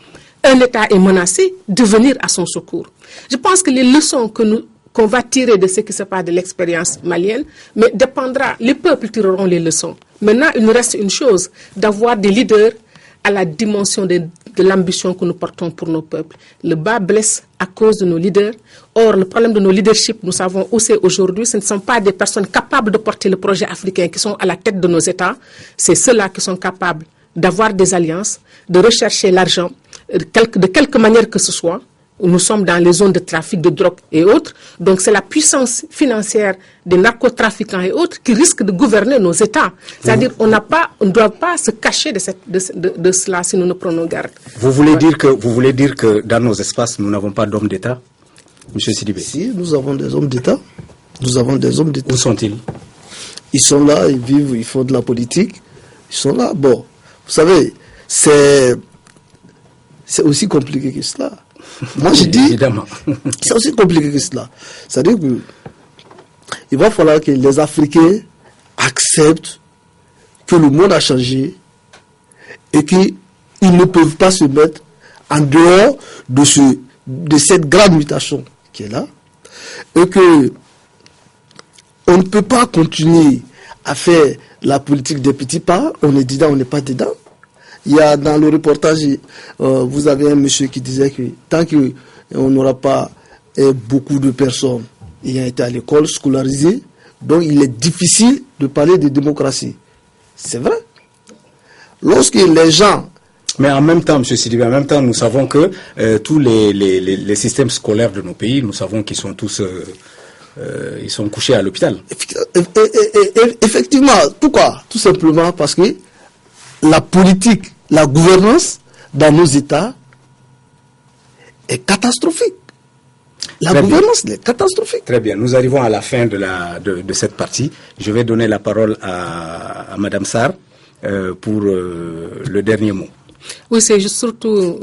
un État est menacé, de venir à son secours. Je pense que les leçons qu'on va tirer de ce qui se passe de l'expérience malienne, mais dépendra, les peuples tireront les leçons. Maintenant, il nous reste une chose, d'avoir des leaders à la dimension de l'ambition que nous portons pour nos peuples. Le bas blesse à cause de nos leaders. Or, le problème de nos leaderships, nous savons où c'est aujourd'hui. Ce ne sont pas des personnes capables de porter le projet africain qui sont à la tête de nos États. C'est ceux-là qui sont capables d'avoir des alliances, de rechercher l'argent, de quelque manière que ce soit. Nous sommes dans les zones de trafic de drogue et autres. Donc, c'est la puissance financière des narcotrafiquants et autres qui risque de gouverner nos États. C'est-à-dire on ne doit pas se cacher de cela si nous ne prenons garde. Vous voulez dire que dans nos espaces, nous n'avons pas d'hommes d'État, M. Sidibé? Si, nous avons des hommes d'État. Nous avons des hommes d'État. Où sont-ils? Ils sont là, ils vivent, ils font de la politique. Ils sont là. Bon, vous savez, c'est aussi compliqué que cela. Moi, je dis, c'est aussi compliqué que cela. C'est-à-dire qu'il va falloir que les Africains acceptent que le monde a changé et qu'ils ne peuvent pas se mettre en dehors de cette grande mutation qui est là, et que on ne peut pas continuer à faire la politique des petits pas. On est dedans, on n'est pas dedans. Il y a dans le reportage, vous avez un monsieur qui disait que tant qu'on n'aura pas beaucoup de personnes ayant été à l'école, scolarisées, donc il est difficile de parler de démocratie. C'est vrai. Lorsque les gens... Mais en même temps, M. Sidibé, en même temps, nous savons que tous les systèmes scolaires de nos pays, nous savons qu'ils sont tous... ils sont couchés à l'hôpital. Effectivement. Pourquoi? Tout simplement parce que la politique, la gouvernance dans nos États est catastrophique. La gouvernance est catastrophique. Très bien. Nous arrivons à la fin de cette partie. Je vais donner la parole à Mme Sarr pour le dernier mot. Oui, c'est surtout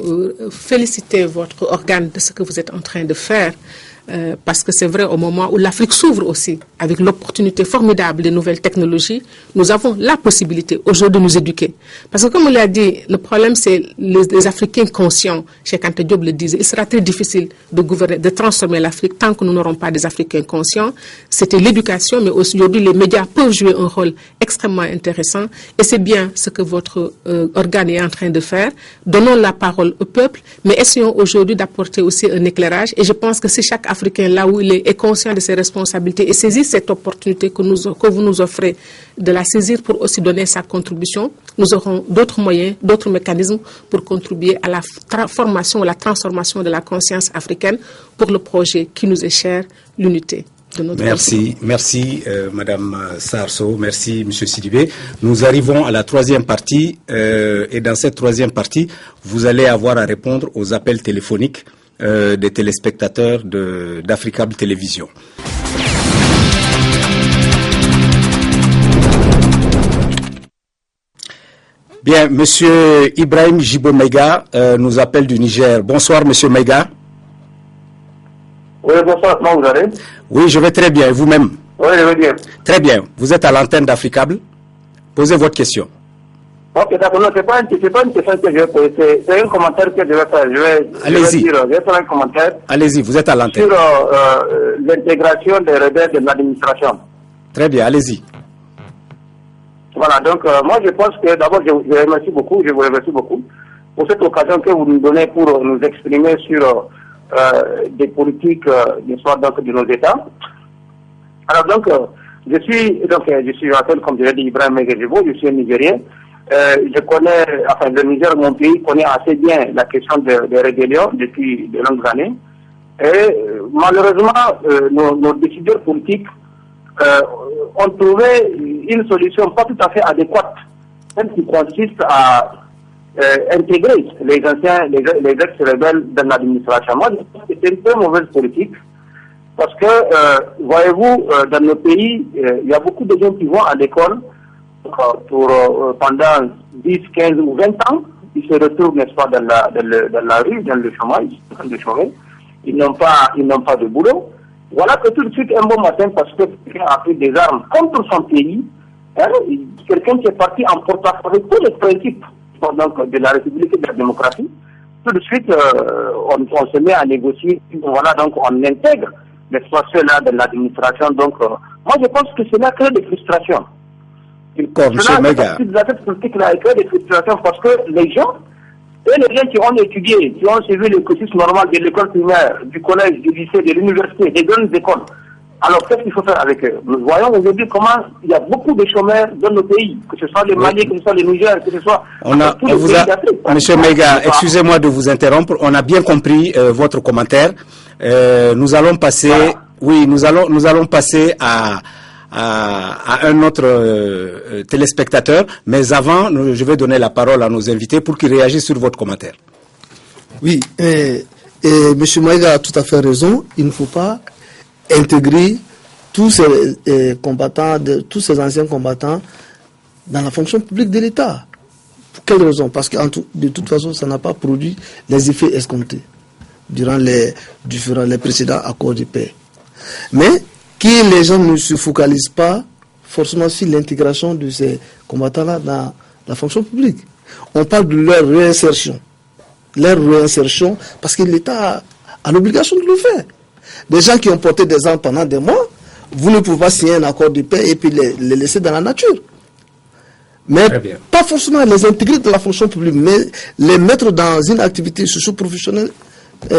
féliciter votre organe de ce que vous êtes en train de faire. Parce que c'est vrai, au moment où l'Afrique s'ouvre aussi, avec l'opportunité formidable des nouvelles technologies, nous avons la possibilité aujourd'hui de nous éduquer. Parce que comme on l'a dit, le problème c'est les Africains conscients. Cheikh Anta Diop le disait, il sera très difficile de gouverner, de transformer l'Afrique tant que nous n'aurons pas des Africains conscients. C'était l'éducation, mais aujourd'hui les médias peuvent jouer un rôle extrêmement intéressant. Et c'est bien ce que votre organe est en train de faire. Donnons la parole au peuple, mais essayons aujourd'hui d'apporter aussi un éclairage. Et je pense que si chaque Africain, là où il est conscient de ses responsabilités et saisit cette opportunité que vous nous offrez de la saisir pour aussi donner sa contribution, nous aurons d'autres moyens, d'autres mécanismes pour contribuer à la formation ou la transformation de la conscience africaine pour le projet qui nous est cher, l'unité. de notre Merci Madame Sarso, merci Monsieur Sidibé. Nous arrivons à la troisième partie et dans cette troisième partie, vous allez avoir à répondre aux appels téléphoniques des téléspectateurs d'Africable Télévision. Bien, Monsieur Ibrahim Jibo Mega nous appelle du Niger. Bonsoir, Monsieur Mega. Oui, bonsoir, comment vous allez? Oui, je vais très bien, et vous-même? Oui, je vais bien. Très bien, vous êtes à l'antenne d'Africable. Posez votre question. Ok, d'accord, non, c'est pas une question que je vais poser, c'est un commentaire que je vais faire. Allez-y. Je vais faire un commentaire. Allez-y, vous êtes à l'antenne. Sur l'intégration des rebelles de l'administration. Très bien, allez-y. Voilà, donc moi je pense que d'abord je vous remercie beaucoup pour cette occasion que vous nous donnez pour nous exprimer sur des politiques d'histoire de nos États. Alors donc je suis rappelle, comme je l'ai dit, Ibrahim Megejibo, je suis un Nigérien. Je connais, enfin le Niger, mon pays, connaît assez bien la question des rébellions depuis de longues années. Et malheureusement, nos décideurs politiques ont trouvé une solution pas tout à fait adéquate, celle qui consiste à intégrer les ex-rebelles dans l'administration. Moi, je pense que c'est une très mauvaise politique, parce que, voyez-vous, dans nos pays, il y a beaucoup de gens qui vont à l'école pendant 10, 15 ou 20 ans, ils se retrouvent, n'est-ce pas, dans la rue, dans le chômage, ils n'ont pas de boulot. Voilà que tout de suite, un bon matin, parce que quelqu'un a pris des armes contre son pays, quelqu'un qui est parti en porte-à-faux tous les principes de la République et de la démocratie, tout de suite, on se met à négocier, voilà, donc on intègre les ceux-là de l'administration. Donc, moi je pense que cela crée des frustrations. Cette politique-là crée des frustrations parce que les gens qui ont étudié, qui ont suivi le cursus normal de l'école primaire, du collège, du lycée, de l'université, des grandes écoles, alors qu'est-ce qu'il faut faire avec eux? Nous voyons aujourd'hui comment il y a beaucoup de chômeurs dans nos pays, que ce soit les Mali, que ce soit les Niger, que ce soit tous les pays d'Afrique. Monsieur Mega, excusez-moi de vous interrompre, on a bien compris votre commentaire. Nous allons passer, nous allons passer à un autre téléspectateur, mais avant, je vais donner la parole à nos invités pour qu'ils réagissent sur votre commentaire. Oui, M. Maïga a tout à fait raison. Il ne faut pas intégrer tous ces combattants, tous ces anciens combattants dans la fonction publique de l'État. Pour quelle raison? Parce que de toute façon, ça n'a pas produit les effets escomptés durant les précédents accords de paix. Mais que les gens ne se focalisent pas forcément sur l'intégration de ces combattants-là dans la fonction publique. On parle de leur réinsertion. Leur réinsertion, parce que l'État a l'obligation de le faire. Des gens qui ont porté des armes pendant des mois, vous ne pouvez pas signer un accord de paix et puis les laisser dans la nature. Mais pas forcément les intégrer dans la fonction publique, mais les mettre dans une activité socio-professionnelle.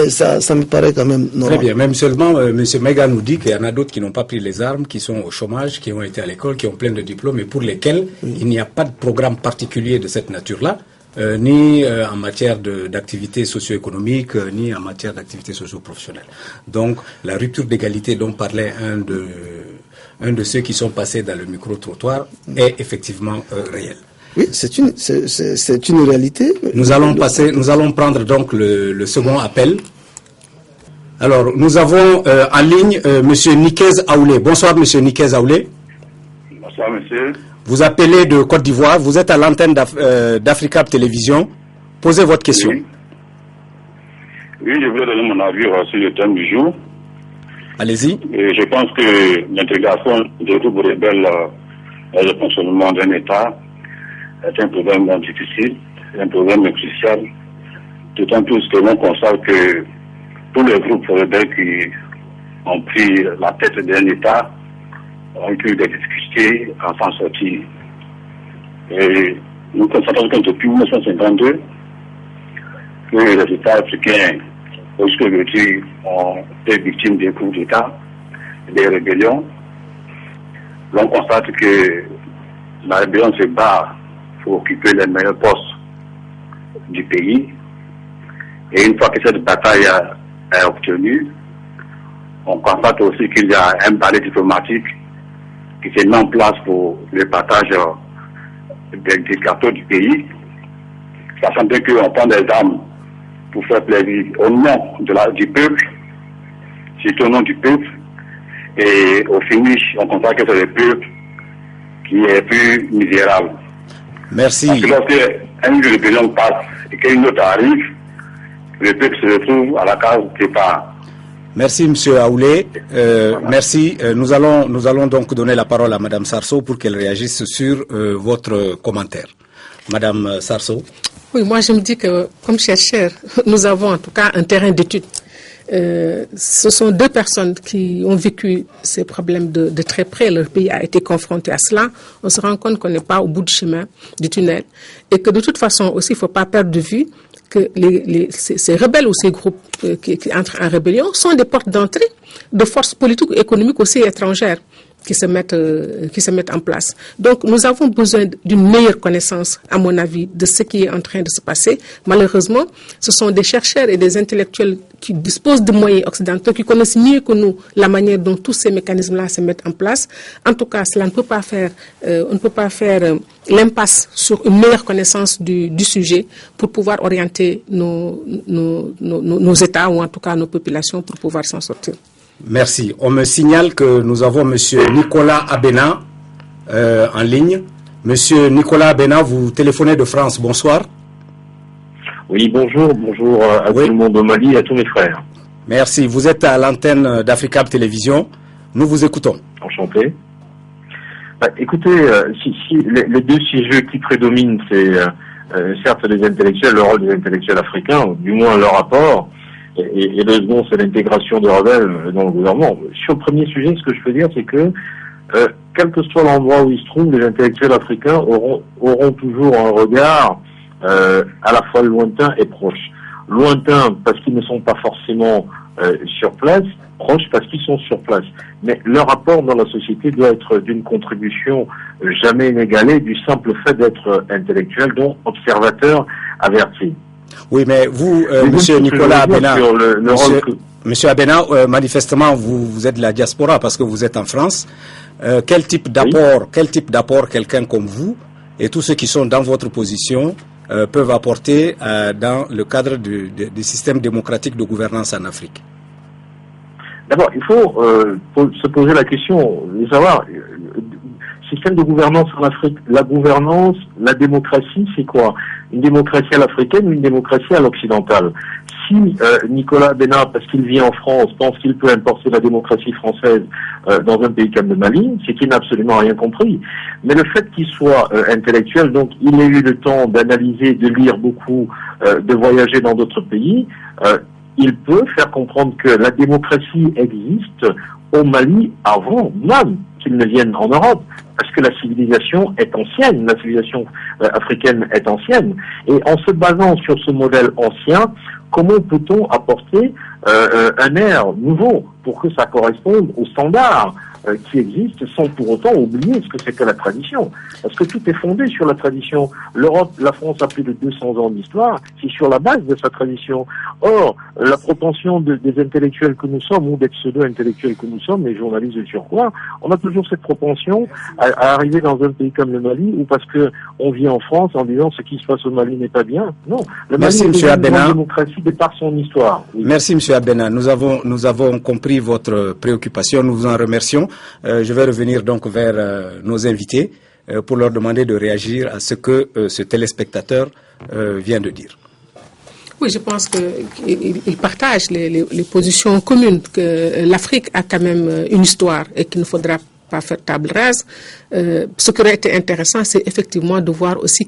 Ça me paraît quand même normal. Très bien, même seulement M. Mega nous dit qu'il y en a d'autres qui n'ont pas pris les armes, qui sont au chômage, qui ont été à l'école, qui ont plein de diplômes, et pour lesquels il n'y a pas de programme particulier de cette nature-là, ni en matière d'activité socio-économique, ni en matière d'activité socio-professionnelle. Donc la rupture d'égalité dont parlait un de ceux qui sont passés dans le micro-trottoir est effectivement réel. Oui, c'est une réalité. Nous allons prendre donc le second appel. Alors, nous avons en ligne Monsieur Nikez Aoulé. Bonsoir, Monsieur Nikez Aoulé. Bonsoir, monsieur. Vous appelez de Côte d'Ivoire. Vous êtes à l'antenne d'Africable Télévision. Posez votre question. Oui, je voulais donner mon avis sur le thème du jour. Allez-y. Je pense que l'intégration des groupes rebelles et le fonctionnement d'un État est un problème difficile, un problème crucial, d'autant plus que l'on constate que tous les groupes rebelles qui ont pris la tête d'un État ont eu des difficultés à s'en sortir. Et nous constatons que depuis 1952, que les États africains, jusqu'aujourd'hui, ont été victimes des coups d'État, des rébellions. L'on constate que la rébellion se bat pour occuper les meilleurs postes du pays. Et une fois que cette bataille est obtenue, On constate aussi qu'il y a un balai diplomatique qui s'est mis en place pour le partage des gâteaux du pays, sachant bien qu'on prend des armes pour faire plaisir au nom du peuple, surtout au nom du peuple, et au finish, on constate que c'est le peuple qui est plus misérable. Merci. Parce que lorsqu'une rébellion passe et qu'une autre arrive, le peuple se retrouve à la case départ. Merci, M. Aoulé. Merci. Nous allons donc donner la parole à Mme Sarso pour qu'elle réagisse sur votre commentaire. Mme Sarso. Oui, moi je me dis que comme chercheurs, nous avons en tout cas un terrain d'étude. Ce sont deux personnes qui ont vécu ces problèmes de très près. Leur pays a été confronté à cela. On se rend compte qu'on n'est pas au bout du chemin, du tunnel. Et que de toute façon aussi, il ne faut pas perdre de vue que ces rebelles ou ces groupes qui entrent en rébellion sont des portes d'entrée de forces politiques et économiques aussi étrangères qui se mettent en place. Donc nous avons besoin d'une meilleure connaissance, à mon avis, de ce qui est en train de se passer. Malheureusement, ce sont des chercheurs et des intellectuels qui disposent de moyens occidentaux, qui connaissent mieux que nous la manière dont tous ces mécanismes-là se mettent en place. En tout cas, cela ne peut pas faire, on ne peut pas faire l'impasse sur une meilleure connaissance du sujet pour pouvoir orienter nos États ou en tout cas nos populations pour pouvoir s'en sortir. Merci. On me signale que nous avons M. Nicolas Abena en ligne. Monsieur Nicolas Abena, vous téléphonez de France. Bonsoir. Oui, bonjour à tout le monde au Mali et à tous mes frères. Merci. Vous êtes à l'antenne d'Africable Télévision. Nous vous écoutons. Enchanté. Écoutez, si les deux sujets qui prédominent, c'est certes les intellectuels, le rôle des intellectuels africains, du moins leur apport, et le second, c'est l'intégration des rebelles dans le gouvernement. Sur le premier sujet, ce que je peux dire, c'est que quel que soit l'endroit où ils se trouvent, les intellectuels africains auront toujours un regard à la fois lointain et proche. Lointain parce qu'ils ne sont pas forcément sur place, proche parce qu'ils sont sur place. Mais leur apport dans la société doit être d'une contribution jamais inégalée du simple fait d'être intellectuel, donc observateur averti. Oui, mais vous, Monsieur Nicolas Abena, Monsieur Abena, manifestement, vous êtes de la diaspora parce que vous êtes en France. Quel type d'apport quelqu'un comme vous et tous ceux qui sont dans votre position peuvent apporter dans le cadre du système démocratique de gouvernance en Afrique? D'abord, il faut se poser la question de savoir, système de gouvernance en Afrique, la gouvernance, la démocratie, c'est quoi? Une démocratie à l'africaine ou une démocratie à l'occidentale? Si Nicolas Abena, parce qu'il vit en France, pense qu'il peut importer la démocratie française dans un pays comme le Mali, c'est qu'il n'a absolument rien compris. Mais le fait qu'il soit intellectuel, donc il ait eu le temps d'analyser, de lire beaucoup, de voyager dans d'autres pays, il peut faire comprendre que la démocratie existe au Mali avant même qu'ils ne viennent en Europe, parce que la civilisation est ancienne, la civilisation africaine est ancienne, et en se basant sur ce modèle ancien, comment peut-on apporter un air nouveau pour que ça corresponde aux standards qui existent sans pour autant oublier ce que c'est que la tradition. Parce que tout est fondé sur la tradition. L'Europe, la France a plus de 200 ans d'histoire, c'est sur la base de sa tradition. Or, la propension des intellectuels que nous sommes, ou des pseudo-intellectuels que nous sommes, les journalistes de surcroît, on a toujours cette propension à arriver dans un pays comme le Mali, ou parce que on vit en France en disant ce qui se passe au Mali n'est pas bien. Non, le Mali est une grande démocratie de par son histoire. Oui. Merci, M. Abena. Nous avons compris votre préoccupation. Nous vous en remercions. Je vais revenir donc vers nos invités pour leur demander de réagir à ce que ce téléspectateur vient de dire. Oui, je pense qu'ils partagent les positions communes, que l'Afrique a quand même une histoire et qu'il ne faudra pas faire table rase. Ce qui aurait été intéressant, c'est effectivement de voir aussi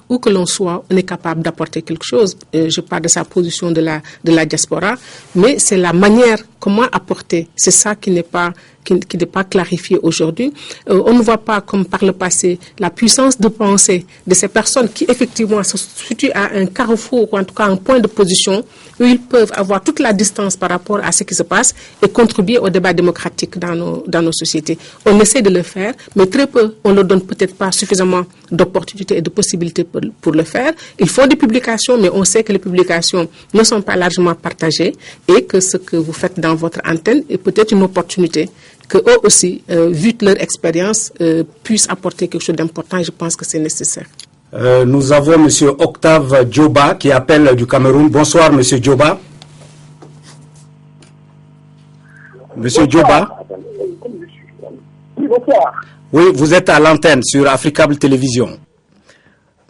où que l'on soit, on est capable d'apporter quelque chose. Je parle de sa position de la diaspora, mais c'est la manière, comment apporter. C'est ça qui n'est pas clarifié aujourd'hui. On ne voit pas, comme par le passé, la puissance de pensée de ces personnes qui, effectivement, se situent à un carrefour, ou en tout cas un point de position, où ils peuvent avoir toute la distance par rapport à ce qui se passe et contribuer au débat démocratique dans nos sociétés. On essaie de le faire, mais très peu. On ne leur donne peut-être pas suffisamment d'opportunités et de possibilités pour le faire. Ils font des publications, mais on sait que les publications ne sont pas largement partagées et que ce que vous faites dans votre antenne est peut-être une opportunité que eux aussi, vu leur expérience, puissent apporter quelque chose d'important. Je pense que c'est nécessaire. Nous avons M. Octave Djoba qui appelle du Cameroun. Bonsoir M. Djoba. M. Djoba. Oui, vous êtes à l'antenne sur Africable Télévision.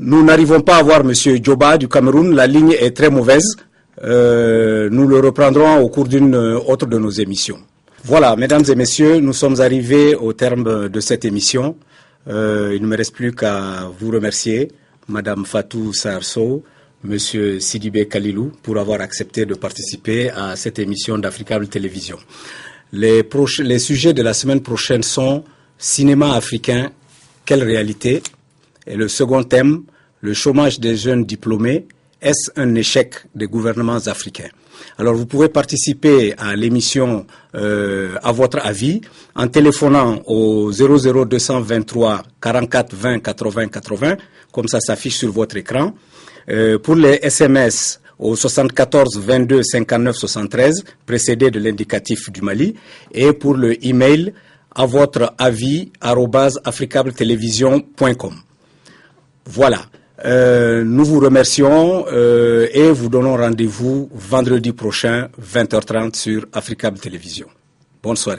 Nous n'arrivons pas à voir M. Djoba du Cameroun. La ligne est très mauvaise. Nous le reprendrons au cours d'une autre de nos émissions. Voilà, mesdames et messieurs, nous sommes arrivés au terme de cette émission. Il ne me reste plus qu'à vous remercier, Madame Fatou Sarso, Monsieur Sidibé Kalilou, pour avoir accepté de participer à cette émission d'Africable Télévision. Les sujets de la semaine prochaine sont cinéma africain, quelle réalité? Et le second thème, le chômage des jeunes diplômés, est-ce un échec des gouvernements africains? Alors vous pouvez participer à l'émission à votre avis en téléphonant au 00223 44 20 80 80, comme ça s'affiche sur votre écran. Pour les SMS au 74 22 59 73, précédé de l'indicatif du Mali, et pour le email à votre avis @africabletelevision.com. Voilà. Nous vous remercions et vous donnons rendez-vous vendredi prochain, 20h30 sur Africable Télévision. Bonne soirée.